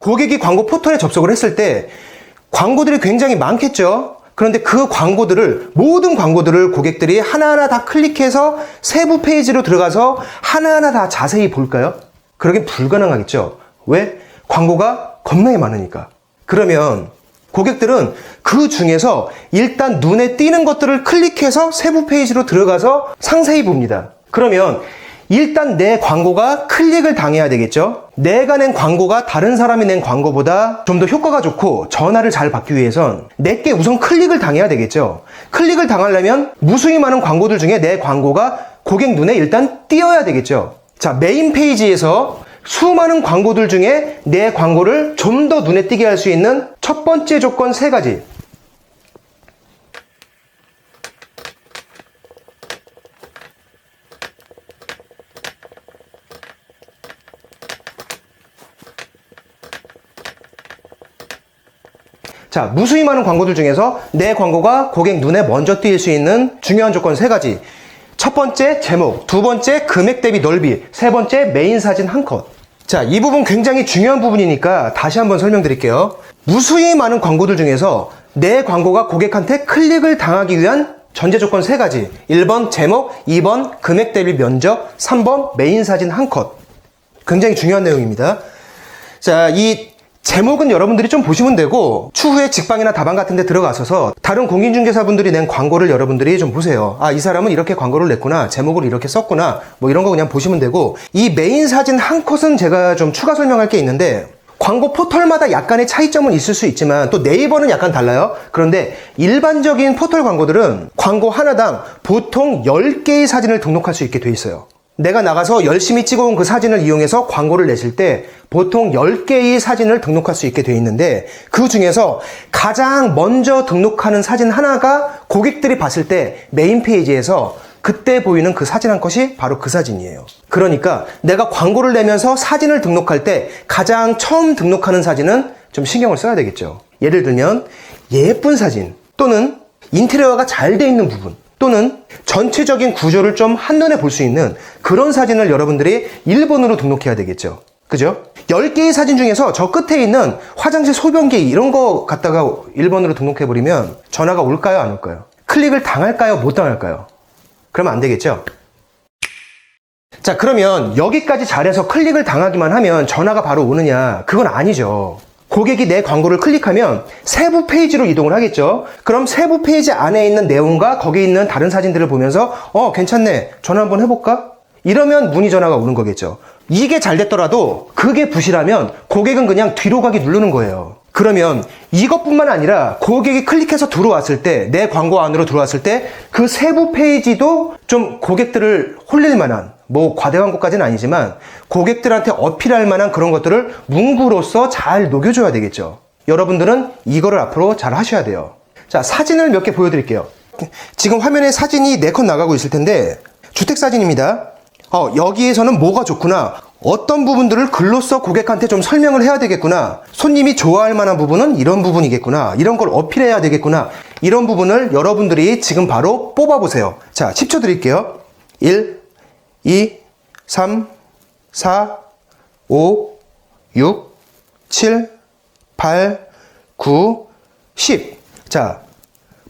고객이 광고 포털에 접속을 했을 때 광고들이 굉장히 많겠죠. 그런데 그 광고들을, 모든 광고들을 고객들이 하나하나 다 클릭해서 세부 페이지로 들어가서 하나하나 다 자세히 볼까요? 그러긴 불가능하겠죠. 왜? 광고가 겁나게 많으니까. 그러면 고객들은 그 중에서 일단 눈에 띄는 것들을 클릭해서 세부 페이지로 들어가서 상세히 봅니다. 그러면 일단 내 광고가 클릭을 당해야 되겠죠. 내가 낸 광고가 다른 사람이 낸 광고보다 좀 더 효과가 좋고 전화를 잘 받기 위해선 내게 우선 클릭을 당해야 되겠죠. 클릭을 당하려면 무수히 많은 광고들 중에 내 광고가 고객 눈에 일단 띄어야 되겠죠. 자, 메인 페이지에서 수많은 광고들 중에 내 광고를 좀 더 눈에 띄게 할 수 있는 첫 번째 조건 3가지. 자, 무수히 많은 광고들 중에서 내 광고가 고객 눈에 먼저 띄일 수 있는 중요한 조건 3가지. 첫 번째, 제목. 두 번째, 금액 대비 넓이. 세 번째, 메인 사진 한 컷. 자, 이 부분 굉장히 중요한 부분이니까 다시 한번 설명드릴게요. 무수히 많은 광고들 중에서 내 광고가 고객한테 클릭을 당하기 위한 전제 조건 3가지. 1번 제목, 2번 금액 대비 면적, 3번 메인 사진 한 컷. 굉장히 중요한 내용입니다. 자, 이 제목은 여러분들이 좀 보시면 되고, 추후에 직방이나 다방 같은 데 들어가셔서 다른 공인중개사분들이 낸 광고를 여러분들이 좀 보세요. 아, 이 사람은 이렇게 광고를 냈구나, 제목을 이렇게 썼구나, 뭐 이런 거 그냥 보시면 되고, 이 메인 사진 한 컷은 제가 좀 추가 설명할 게 있는데, 광고 포털마다 약간의 차이점은 있을 수 있지만 또 네이버는 약간 달라요. 그런데 일반적인 포털 광고들은 광고 하나당 보통 10개의 사진을 등록할 수 있게 돼 있어요. 내가 나가서 열심히 찍어온 그 사진을 이용해서 광고를 내실 때 보통 10개의 사진을 등록할 수 있게 돼 있는데, 그 중에서 가장 먼저 등록하는 사진 하나가 고객들이 봤을 때 메인 페이지에서 그때 보이는 그 사진 한 컷이 바로 그 사진이에요. 그러니까 내가 광고를 내면서 사진을 등록할 때 가장 처음 등록하는 사진은 좀 신경을 써야 되겠죠. 예를 들면 예쁜 사진, 또는 인테리어가 잘 돼 있는 부분, 또는 전체적인 구조를 좀 한눈에 볼 수 있는 그런 사진을 여러분들이 1번으로 등록해야 되겠죠. 그죠? 10개의 사진 중에서 저 끝에 있는 화장실 소변기 이런 거 갖다가 1번으로 등록해버리면 전화가 올까요, 안 올까요? 클릭을 당할까요, 못 당할까요? 그러면 안 되겠죠? 자, 그러면 여기까지 잘해서 클릭을 당하기만 하면 전화가 바로 오느냐? 그건 아니죠. 고객이 내 광고를 클릭하면 세부 페이지로 이동을 하겠죠. 그럼 세부 페이지 안에 있는 내용과 거기 있는 다른 사진들을 보면서 괜찮네, 전화 한번 해볼까? 이러면 문의 전화가 오는 거겠죠. 이게 잘 됐더라도 그게 부실하면 고객은 그냥 뒤로 가기 누르는 거예요. 그러면 이것뿐만 아니라 고객이 클릭해서 들어왔을 때, 내 광고 안으로 들어왔을 때 그 세부 페이지도 좀 고객들을 홀릴 만한, 뭐 과대 광고까지는 아니지만 고객들한테 어필할 만한 그런 것들을 문구로서 잘 녹여줘야 되겠죠. 여러분들은 이거를 앞으로 잘 하셔야 돼요. 자, 사진을 몇 개 보여드릴게요. 지금 화면에 사진이 4컷 나가고 있을 텐데, 주택사진입니다. 여기에서는 뭐가 좋구나, 어떤 부분들을 글로써 고객한테 좀 설명을 해야 되겠구나, 손님이 좋아할 만한 부분은 이런 부분이겠구나, 이런 걸 어필해야 되겠구나, 이런 부분을 여러분들이 지금 바로 뽑아보세요. 자, 10초 드릴게요. 1, 2, 3, 4, 5, 6, 7, 8, 9, 10. 자,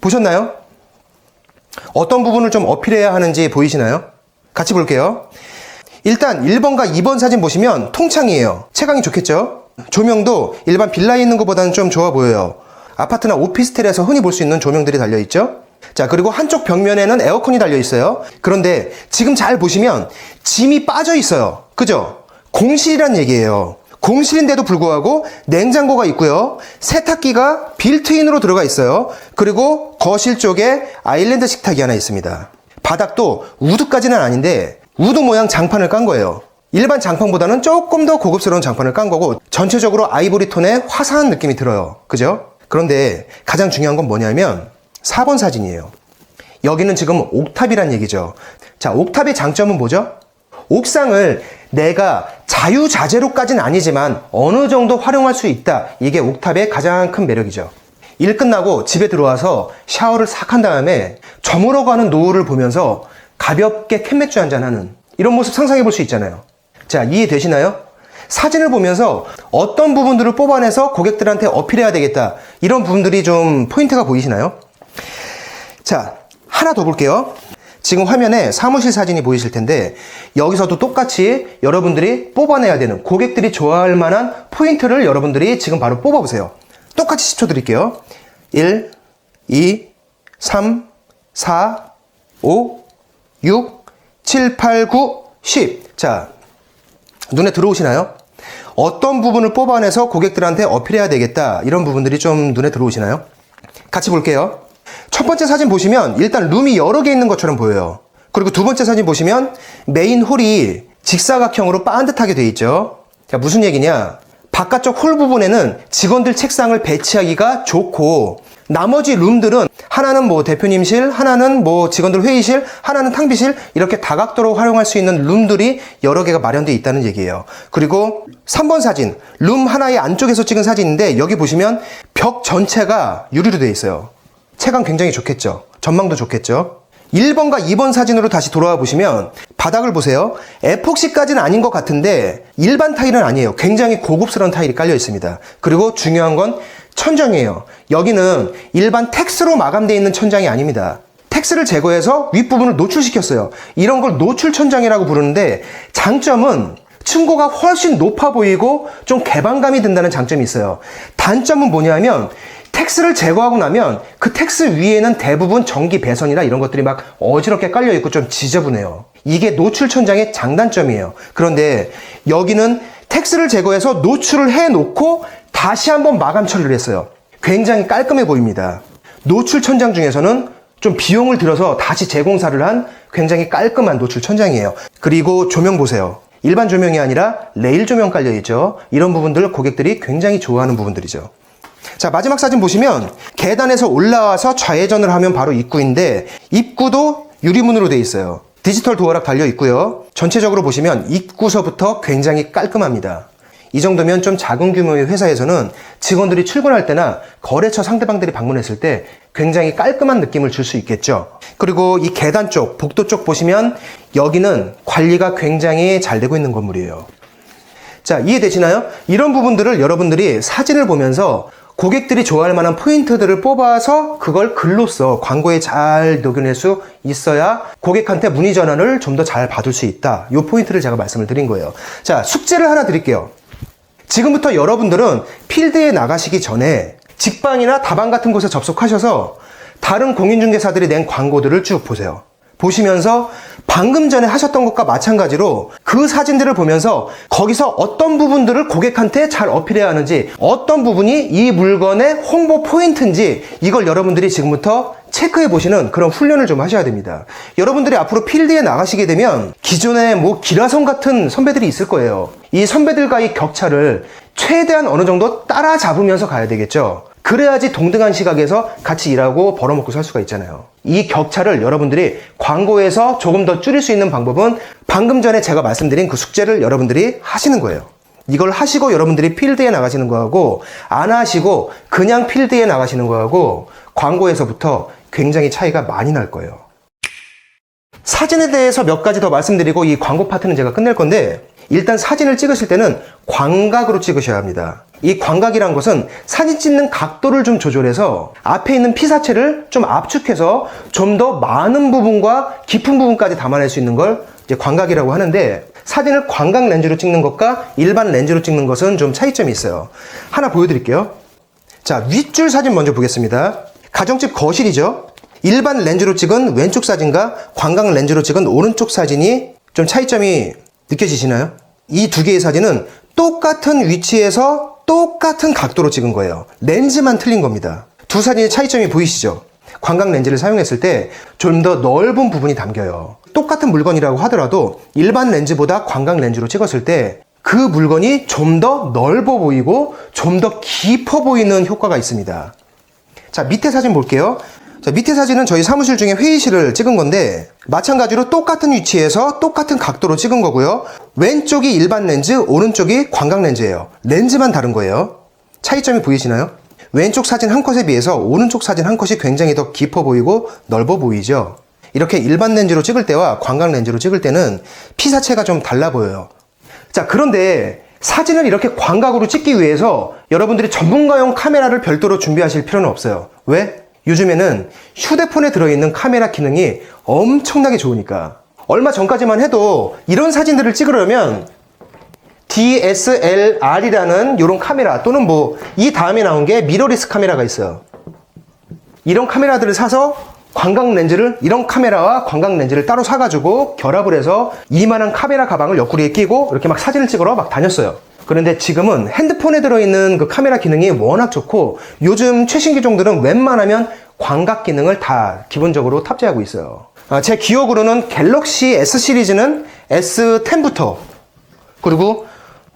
보셨나요? 어떤 부분을 좀 어필해야 하는지 보이시나요? 같이 볼게요. 일단 1번과 2번 사진 보시면 통창이에요. 채광이 좋겠죠? 조명도 일반 빌라에 있는 것보다는 좀 좋아 보여요. 아파트나 오피스텔에서 흔히 볼 수 있는 조명들이 달려있죠? 자, 그리고 한쪽 벽면에는 에어컨이 달려있어요. 그런데 지금 잘 보시면 짐이 빠져 있어요. 그죠? 공실이란 얘기예요. 공실인데도 불구하고 냉장고가 있고요. 세탁기가 빌트인으로 들어가 있어요. 그리고 거실 쪽에 아일랜드 식탁이 하나 있습니다. 바닥도 우드까지는 아닌데 우드 모양 장판을 깐 거예요. 일반 장판보다는 조금 더 고급스러운 장판을 깐 거고, 전체적으로 아이보리 톤의 화사한 느낌이 들어요. 그죠? 그런데 가장 중요한 건 뭐냐면 4번 사진이에요. 여기는 지금 옥탑이란 얘기죠. 자, 옥탑의 장점은 뭐죠? 옥상을 내가 자유자재로까지는 아니지만 어느 정도 활용할 수 있다. 이게 옥탑의 가장 큰 매력이죠. 일 끝나고 집에 들어와서 샤워를 싹 한 다음에 저물어가는 노을을 보면서 가볍게 캔맥주 한잔하는 이런 모습 상상해 볼 수 있잖아요. 자, 이해되시나요? 사진을 보면서 어떤 부분들을 뽑아내서 고객들한테 어필해야 되겠다. 이런 부분들이 좀 포인트가 보이시나요? 자, 하나 더 볼게요. 지금 화면에 사무실 사진이 보이실 텐데 여기서도 똑같이 여러분들이 뽑아내야 되는 고객들이 좋아할 만한 포인트를 여러분들이 지금 바로 뽑아보세요. 똑같이 10초 드릴게요. 1, 2, 3, 4, 5, 6, 7, 8, 9, 10. 자, 눈에 들어오시나요? 어떤 부분을 뽑아내서 고객들한테 어필해야 되겠다. 이런 부분들이 좀 눈에 들어오시나요? 같이 볼게요. 첫 번째 사진 보시면 일단 룸이 여러 개 있는 것처럼 보여요. 그리고 두 번째 사진 보시면 메인 홀이 직사각형으로 반듯하게 되어 있죠. 자, 무슨 얘기냐? 바깥쪽 홀 부분에는 직원들 책상을 배치하기가 좋고 나머지 룸들은 하나는 뭐 대표님실, 하나는 뭐 직원들 회의실, 하나는 탕비실 이렇게 다각도로 활용할 수 있는 룸들이 여러 개가 마련되어 있다는 얘기예요. 그리고 3번 사진, 룸 하나의 안쪽에서 찍은 사진인데 여기 보시면 벽 전체가 유리로 되어 있어요. 채광 굉장히 좋겠죠. 전망도 좋겠죠. 1번과 2번 사진으로 다시 돌아와 보시면 바닥을 보세요. 에폭시까지는 아닌 것 같은데 일반 타일은 아니에요. 굉장히 고급스러운 타일이 깔려 있습니다. 그리고 중요한 건 천장이에요. 여기는 일반 텍스로 마감되어 있는 천장이 아닙니다. 텍스를 제거해서 윗부분을 노출시켰어요. 이런 걸 노출 천장이라고 부르는데 장점은 층고가 훨씬 높아 보이고 좀 개방감이 든다는 장점이 있어요. 단점은 뭐냐면 텍스를 제거하고 나면 그 텍스 위에는 대부분 전기 배선이나 이런 것들이 막 어지럽게 깔려 있고 좀 지저분해요. 이게 노출 천장의 장단점이에요. 그런데 여기는 텍스를 제거해서 노출을 해놓고 다시 한번 마감 처리를 했어요. 굉장히 깔끔해 보입니다. 노출 천장 중에서는 좀 비용을 들여서 다시 재공사를 한 굉장히 깔끔한 노출 천장이에요. 그리고 조명 보세요. 일반 조명이 아니라 레일 조명 깔려 있죠. 이런 부분들 고객들이 굉장히 좋아하는 부분들이죠. 자, 마지막 사진 보시면 계단에서 올라와서 좌회전을 하면 바로 입구인데 입구도 유리문으로 되어 있어요. 디지털 도어락 달려 있고요. 전체적으로 보시면 입구서부터 굉장히 깔끔합니다. 이 정도면 좀 작은 규모의 회사에서는 직원들이 출근할 때나 거래처 상대방들이 방문했을 때 굉장히 깔끔한 느낌을 줄 수 있겠죠. 그리고 이 계단 쪽, 복도 쪽 보시면 여기는 관리가 굉장히 잘 되고 있는 건물이에요. 자, 이해되시나요? 이런 부분들을 여러분들이 사진을 보면서 고객들이 좋아할 만한 포인트들을 뽑아서 그걸 글로써 광고에 잘 녹여낼 수 있어야 고객한테 문의 전환을 좀 더 잘 받을 수 있다. 이 포인트를 제가 말씀을 드린 거예요. 자, 숙제를 하나 드릴게요. 지금부터 여러분들은 필드에 나가시기 전에 직방이나 다방 같은 곳에 접속하셔서 다른 공인중개사들이 낸 광고들을 쭉 보세요. 보시면서 방금 전에 하셨던 것과 마찬가지로 그 사진들을 보면서 거기서 어떤 부분들을 고객한테 잘 어필해야 하는지, 어떤 부분이 이 물건의 홍보 포인트인지 이걸 여러분들이 지금부터 체크해 보시는 그런 훈련을 좀 하셔야 됩니다. 여러분들이 앞으로 필드에 나가시게 되면 기존에 뭐 기라성 같은 선배들이 있을 거예요. 이 선배들과의 격차를 최대한 어느 정도 따라잡으면서 가야 되겠죠. 그래야지 동등한 시각에서 같이 일하고 벌어먹고 살 수가 있잖아요. 이 격차를 여러분들이 광고에서 조금 더 줄일 수 있는 방법은 방금 전에 제가 말씀드린 그 숙제를 여러분들이 하시는 거예요. 이걸 하시고 여러분들이 필드에 나가시는 거하고 안 하시고 그냥 필드에 나가시는 거하고 광고에서부터 굉장히 차이가 많이 날 거예요. 사진에 대해서 몇 가지 더 말씀드리고 이 광고 파트는 제가 끝낼 건데 일단 사진을 찍으실 때는 광각으로 찍으셔야 합니다. 이 광각이란 것은 사진 찍는 각도를 좀 조절해서 앞에 있는 피사체를 좀 압축해서 좀 더 많은 부분과 깊은 부분까지 담아낼 수 있는 걸 이제 광각이라고 하는데 사진을 광각 렌즈로 찍는 것과 일반 렌즈로 찍는 것은 좀 차이점이 있어요. 하나 보여드릴게요. 자, 윗줄 사진 먼저 보겠습니다. 가정집 거실이죠. 일반 렌즈로 찍은 왼쪽 사진과 광각 렌즈로 찍은 오른쪽 사진이 좀 차이점이 느껴지시나요? 이 두 개의 사진은 똑같은 위치에서 똑같은 각도로 찍은 거예요. 렌즈만 틀린 겁니다. 두 사진의 차이점이 보이시죠? 광각 렌즈를 사용했을 때 좀 더 넓은 부분이 담겨요. 똑같은 물건이라고 하더라도 일반 렌즈보다 광각 렌즈로 찍었을 때 그 물건이 좀 더 넓어 보이고 좀 더 깊어 보이는 효과가 있습니다. 자, 밑에 사진 볼게요. 자, 밑에 사진은 저희 사무실 중에 회의실을 찍은 건데 마찬가지로 똑같은 위치에서 똑같은 각도로 찍은 거고요. 왼쪽이 일반 렌즈, 오른쪽이 광각 렌즈예요. 렌즈만 다른 거예요. 차이점이 보이시나요? 왼쪽 사진 한 컷에 비해서 오른쪽 사진 한 컷이 굉장히 더 깊어 보이고 넓어 보이죠. 이렇게 일반 렌즈로 찍을 때와 광각 렌즈로 찍을 때는 피사체가 좀 달라 보여요. 자, 그런데 사진을 이렇게 광각으로 찍기 위해서 여러분들이 전문가용 카메라를 별도로 준비하실 필요는 없어요. 왜? 요즘에는 휴대폰에 들어있는 카메라 기능이 엄청나게 좋으니까. 얼마 전까지만 해도 이런 사진들을 찍으려면 DSLR이라는 이런 카메라 또는 뭐 이 다음에 나온 게 미러리스 카메라가 있어요. 이런 카메라들을 사서 광각 렌즈를, 이런 카메라와 광각 렌즈를 따로 사가지고 결합을 해서 이만한 카메라 가방을 옆구리에 끼고 이렇게 막 사진을 찍으러 막 다녔어요. 그런데 지금은 핸드폰에 들어있는 그 카메라 기능이 워낙 좋고 요즘 최신 기종들은 웬만하면 광각 기능을 다 기본적으로 탑재하고 있어요. 제 기억으로는 갤럭시 S 시리즈는 S10부터, 그리고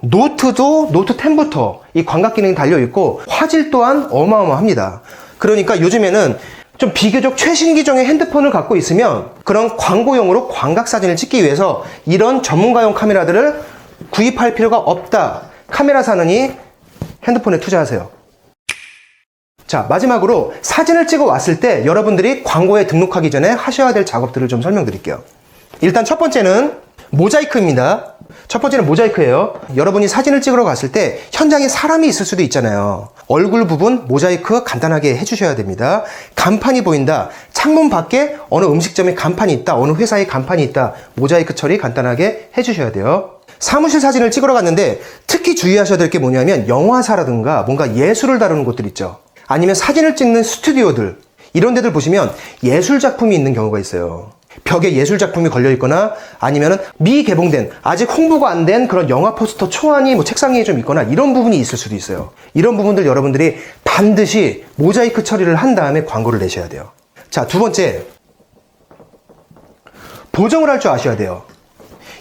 노트도 노트 10부터 이 광각 기능이 달려있고 화질 또한 어마어마합니다. 그러니까 요즘에는 좀 비교적 최신 기종의 핸드폰을 갖고 있으면 그런 광고용으로 광각 사진을 찍기 위해서 이런 전문가용 카메라들을 구입할 필요가 없다. 카메라 사느니 핸드폰에 투자하세요. 자, 마지막으로 사진을 찍어 왔을 때 여러분들이 광고에 등록하기 전에 하셔야 될 작업들을 좀 설명드릴게요. 일단 첫 번째는 모자이크입니다. 첫 번째는 모자이크예요. 여러분이 사진을 찍으러 갔을 때 현장에 사람이 있을 수도 있잖아요. 얼굴 부분 모자이크 간단하게 해주셔야 됩니다. 간판이 보인다. 창문 밖에 어느 음식점에 간판이 있다. 어느 회사에 간판이 있다. 모자이크 처리 간단하게 해주셔야 돼요. 사무실 사진을 찍으러 갔는데 특히 주의하셔야 될 게 뭐냐면 영화사라든가 뭔가 예술을 다루는 곳들 있죠. 아니면 사진을 찍는 스튜디오들, 이런 데들 보시면 예술 작품이 있는 경우가 있어요. 벽에 예술 작품이 걸려 있거나 아니면은 미개봉된 아직 홍보가 안 된 그런 영화 포스터 초안이 뭐 책상 위에 좀 있거나 이런 부분이 있을 수도 있어요. 이런 부분들 여러분들이 반드시 모자이크 처리를 한 다음에 광고를 내셔야 돼요. 자, 두 번째, 보정을 할 줄 아셔야 돼요.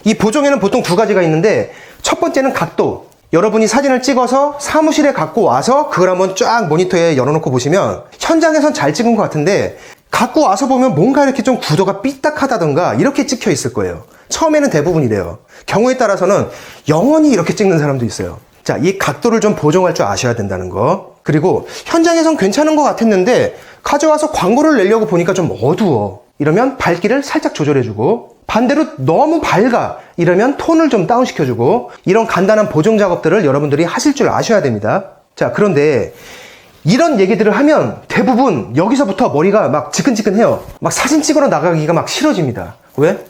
이 보정에는 보통 두 가지가 있는데 첫 번째는 각도. 여러분이 사진을 찍어서 사무실에 갖고 와서 그걸 한번 쫙 모니터에 열어놓고 보시면 현장에선 잘 찍은 것 같은데 갖고 와서 보면 뭔가 이렇게 좀 구도가 삐딱하다던가 이렇게 찍혀 있을 거예요. 처음에는 대부분 이래요. 경우에 따라서는 영원히 이렇게 찍는 사람도 있어요. 자, 이 각도를 좀 보정할 줄 아셔야 된다는 거. 그리고 현장에선 괜찮은 것 같았는데 가져와서 광고를 내려고 보니까 좀 어두워. 이러면 밝기를 살짝 조절해주고, 반대로 너무 밝아 이러면 톤을 좀 다운시켜주고, 이런 간단한 보정 작업들을 여러분들이 하실 줄 아셔야 됩니다. 자, 그런데 이런 얘기들을 하면 대부분 여기서부터 머리가 막 지끈지끈해요. 막 사진 찍으러 나가기가 막 싫어집니다. 왜?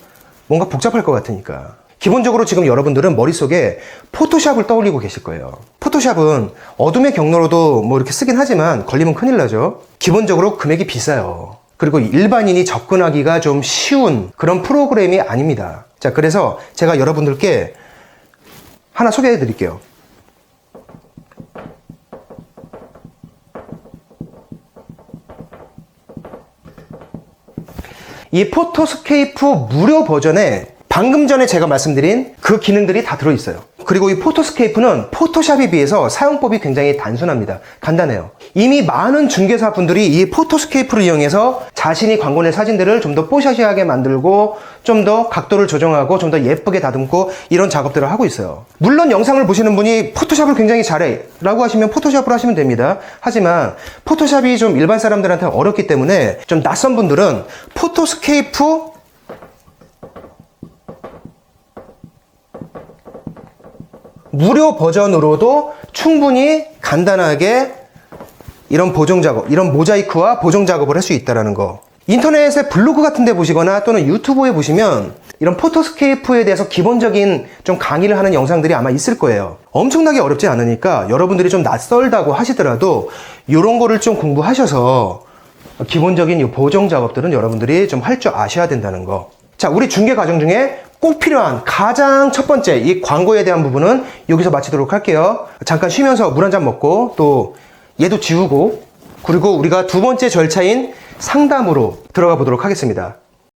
뭔가 복잡할 것 같으니까. 기본적으로 지금 여러분들은 머릿속에 포토샵을 떠올리고 계실 거예요. 포토샵은 어둠의 경로로도 뭐 이렇게 쓰긴 하지만 걸리면 큰일 나죠. 기본적으로 금액이 비싸요. 그리고 일반인이 접근하기가 좀 쉬운 그런 프로그램이 아닙니다. 자, 그래서 제가 여러분들께 하나 소개해 드릴게요. 이 포토스케이프 무료 버전에 방금 전에 제가 말씀드린 그 기능들이 다 들어있어요. 그리고 이 포토스케이프는 포토샵에 비해서 사용법이 굉장히 단순합니다. 간단해요. 이미 많은 중개사 분들이 이 포토스케이프를 이용해서 자신이 광고 낼 사진들을 좀 더 뽀샤시하게 만들고 좀 더 각도를 조정하고 좀 더 예쁘게 다듬고 이런 작업들을 하고 있어요. 물론 영상을 보시는 분이 포토샵을 굉장히 잘해 라고 하시면 포토샵을 하시면 됩니다. 하지만 포토샵이 좀 일반 사람들한테 어렵기 때문에 좀 낯선 분들은 포토스케이프 무료 버전으로도 충분히 간단하게 이런 보정 작업, 이런 모자이크와 보정 작업을 할 수 있다는 거. 인터넷에 블로그 같은 데 보시거나 또는 유튜브에 보시면 이런 포토스케이프에 대해서 기본적인 좀 강의를 하는 영상들이 아마 있을 거예요. 엄청나게 어렵지 않으니까 여러분들이 좀 낯설다고 하시더라도 이런 거를 좀 공부하셔서 기본적인 이 보정 작업들은 여러분들이 좀 할 줄 아셔야 된다는 거. 자, 우리 중개 과정 중에 꼭 필요한 가장 첫 번째 이 광고에 대한 부분은 여기서 마치도록 할게요. 잠깐 쉬면서 물 한 잔 먹고 또 얘도 지우고, 그리고 우리가 두 번째 절차인 상담으로 들어가 보도록 하겠습니다.